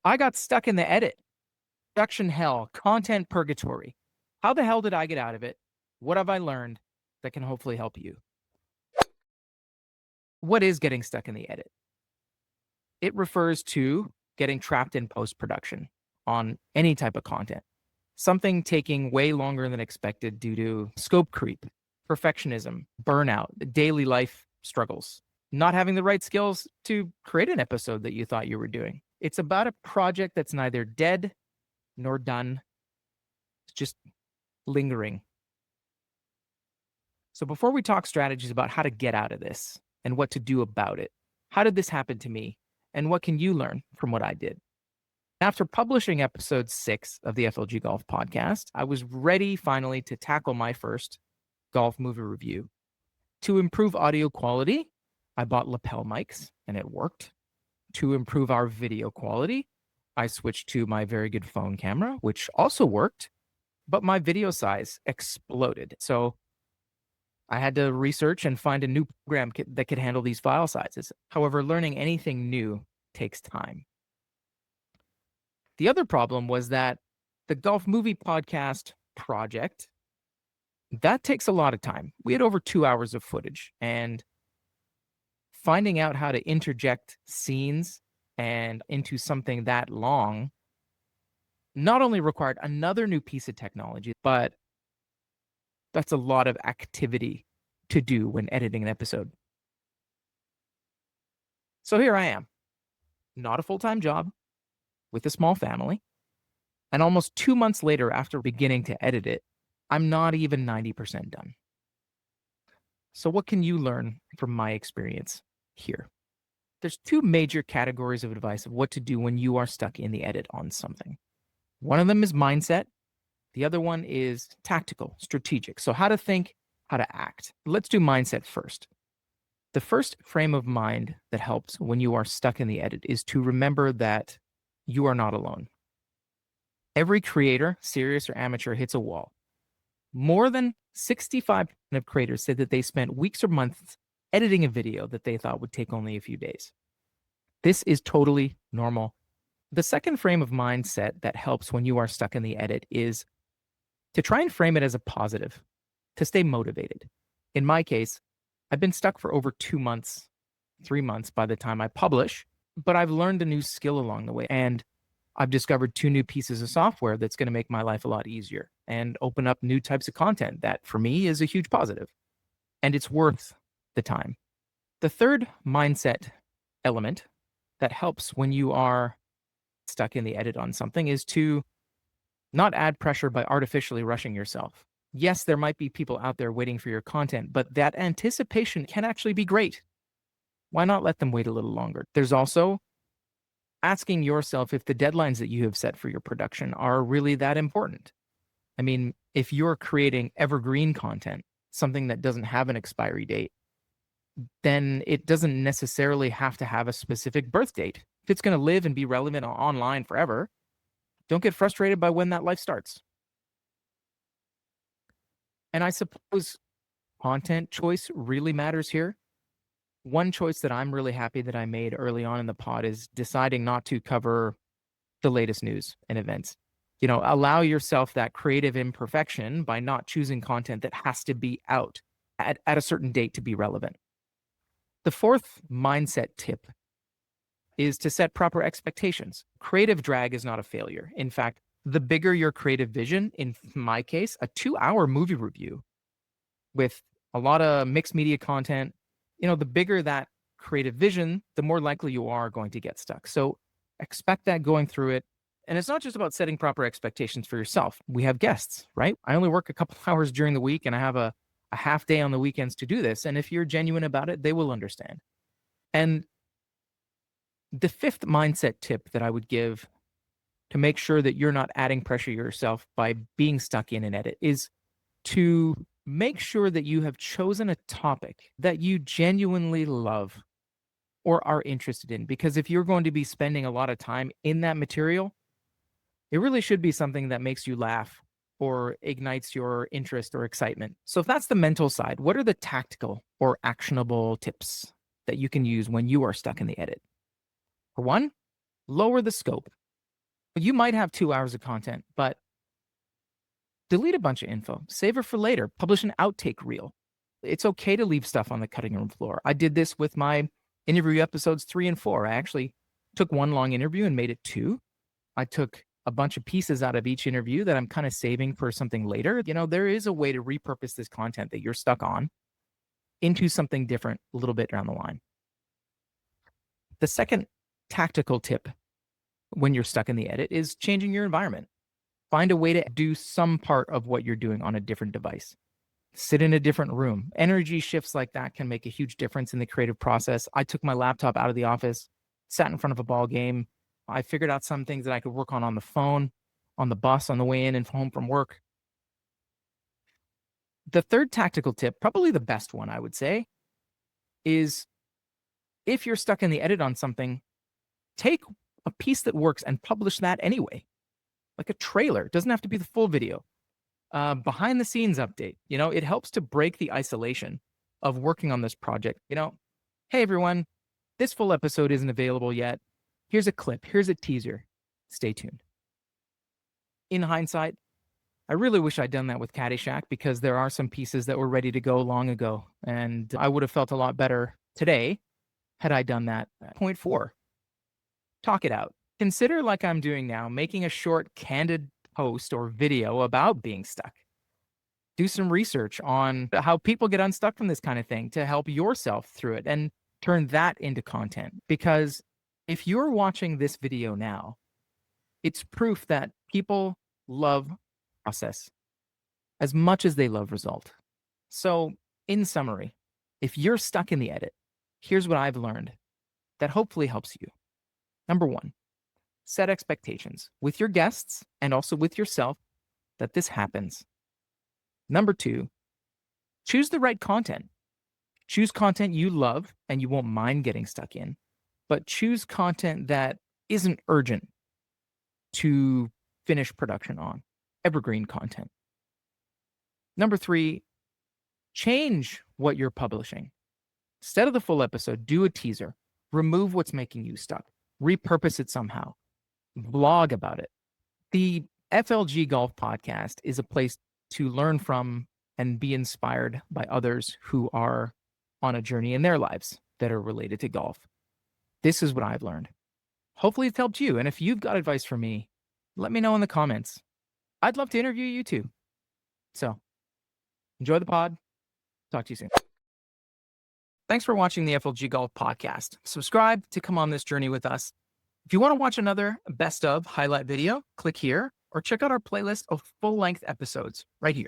I got stuck in the edit, production hell, content purgatory. How the hell did I get out of it? What have I learned that can hopefully help you? What is getting stuck in the edit? It refers to getting trapped in post production on any type of content, something taking way longer than expected due to scope creep, perfectionism, burnout, daily life struggles, not having the right skills to create an episode that you thought you were doing. It's about a project that's neither dead nor done, it's just lingering. So before we talk strategies about how to get out of this and what to do about it, how did this happen to me? And what can you learn from what I did? After publishing episode 6 of the FLG Golf podcast, I was ready finally to tackle my first golf movie review. To improve audio quality, I bought lapel mics and it worked. To improve our video quality, I switched to my very good phone camera, which also worked, but my video size exploded. So I had to research and find a new program that could handle these file sizes. However, learning anything new takes time. The other problem was that the golf movie podcast project, that takes a lot of time. We had over 2 hours of footage, and finding out how to interject scenes and into something that long not only required another new piece of technology, but that's a lot of activity to do when editing an episode. So here I am, not a full-time job, with a small family, and almost 2 months later after beginning to edit it, I'm not even 90% done. So what can you learn from my experience here? There's 2 major categories of advice of what to do when you are stuck in the edit on something. One of them is mindset. The other one is tactical, strategic. So how to think, how to act. Let's do mindset first. The first frame of mind that helps when you are stuck in the edit is to remember that you are not alone. Every creator, serious or amateur, hits a wall. More than 65% of creators said that they spent weeks or months editing a video that they thought would take only a few days. This is totally normal. The second frame of mindset that helps when you are stuck in the edit is to try and frame it as a positive, to stay motivated. In my case, I've been stuck for over 2 months, 3 months by the time I publish, but I've learned a new skill along the way, and I've discovered 2 new pieces of software that's going to make my life a lot easier and open up new types of content that for me is a huge positive, and it's worth the time. The third mindset element that helps when you are stuck in the edit on something is to not add pressure by artificially rushing yourself. Yes, there might be people out there waiting for your content, but that anticipation can actually be great. Why not let them wait a little longer? There's also asking yourself if the deadlines that you have set for your production are really that important. I mean, if you're creating evergreen content, something that doesn't have an expiry date, then it doesn't necessarily have to have a specific birth date. If it's going to live and be relevant online forever, don't get frustrated by when that life starts. And I suppose content choice really matters here. One choice that I'm really happy that I made early on in the pod is deciding not to cover the latest news and events. Allow yourself that creative imperfection by not choosing content that has to be out at a certain date to be relevant. The fourth mindset tip is to set proper expectations. Creative drag is not a failure. In fact, the bigger your creative vision, in my case, a 2-hour movie review with a lot of mixed media content, the bigger that creative vision, the more likely you are going to get stuck. So expect that going through it. And it's not just about setting proper expectations for yourself. We have guests, right? I only work a couple hours during the week and I have a half day on the weekends to do this. And if you're genuine about it, they will understand. And the fifth mindset tip that I would give to make sure that you're not adding pressure yourself by being stuck in an edit is to make sure that you have chosen a topic that you genuinely love or are interested in. Because if you're going to be spending a lot of time in that material, it really should be something that makes you laugh or ignites your interest or excitement. So if that's the mental side, what are the tactical or actionable tips that you can use when you are stuck in the edit? For one, lower the scope. You might have 2 hours of content, but delete a bunch of info, save it for later, publish an outtake reel. It's okay to leave stuff on the cutting room floor. I did this with my interview episodes 3 and 4. I actually took one long interview and made it two. I took a bunch of pieces out of each interview that I'm kind of saving for something later. There is a way to repurpose this content that you're stuck on into something different a little bit down the line. The second tactical tip when you're stuck in the edit is changing your environment. Find a way to do some part of what you're doing on a different device. Sit in a different room. Energy shifts like that can make a huge difference in the creative process. I took my laptop out of the office, sat in front of a ball game. I figured out some things that I could work on the phone, on the bus, on the way in and home from work. The third tactical tip, probably the best one, I would say, is if you're stuck in the edit on something, take a piece that works and publish that anyway. Like a trailer. It doesn't have to be the full video. Behind the scenes update. It helps to break the isolation of working on this project. Hey everyone, this full episode isn't available yet. Here's a clip. Here's a teaser. Stay tuned. In hindsight, I really wish I'd done that with Caddyshack because there are some pieces that were ready to go long ago, and I would have felt a lot better today had I done that. Point 4, talk it out. Consider, like I'm doing now, making a short, candid post or video about being stuck. Do some research on how people get unstuck from this kind of thing to help yourself through it and turn that into content. Because if you're watching this video now, it's proof that people love process as much as they love result. So, in summary, if you're stuck in the edit, here's what I've learned that hopefully helps you. Number 1, set expectations with your guests and also with yourself that this happens. Number 2, choose the right content. Choose content you love and you won't mind getting stuck in, but choose content that isn't urgent to finish production on. Evergreen content. Number 3, change what you're publishing. Instead of the full episode, do a teaser. Remove what's making you stuck. Repurpose it somehow. Blog about it. The FLG Golf Podcast is a place to learn from and be inspired by others who are on a journey in their lives that are related to golf. This is what I've learned. Hopefully it's helped you. And if you've got advice for me, let me know in the comments. I'd love to interview you too. So enjoy the pod. Talk to you soon. Thanks for watching the FLG Golf Podcast. Subscribe to come on this journey with us. If you want to watch another best of highlight video, click here or check out our playlist of full-length episodes right here.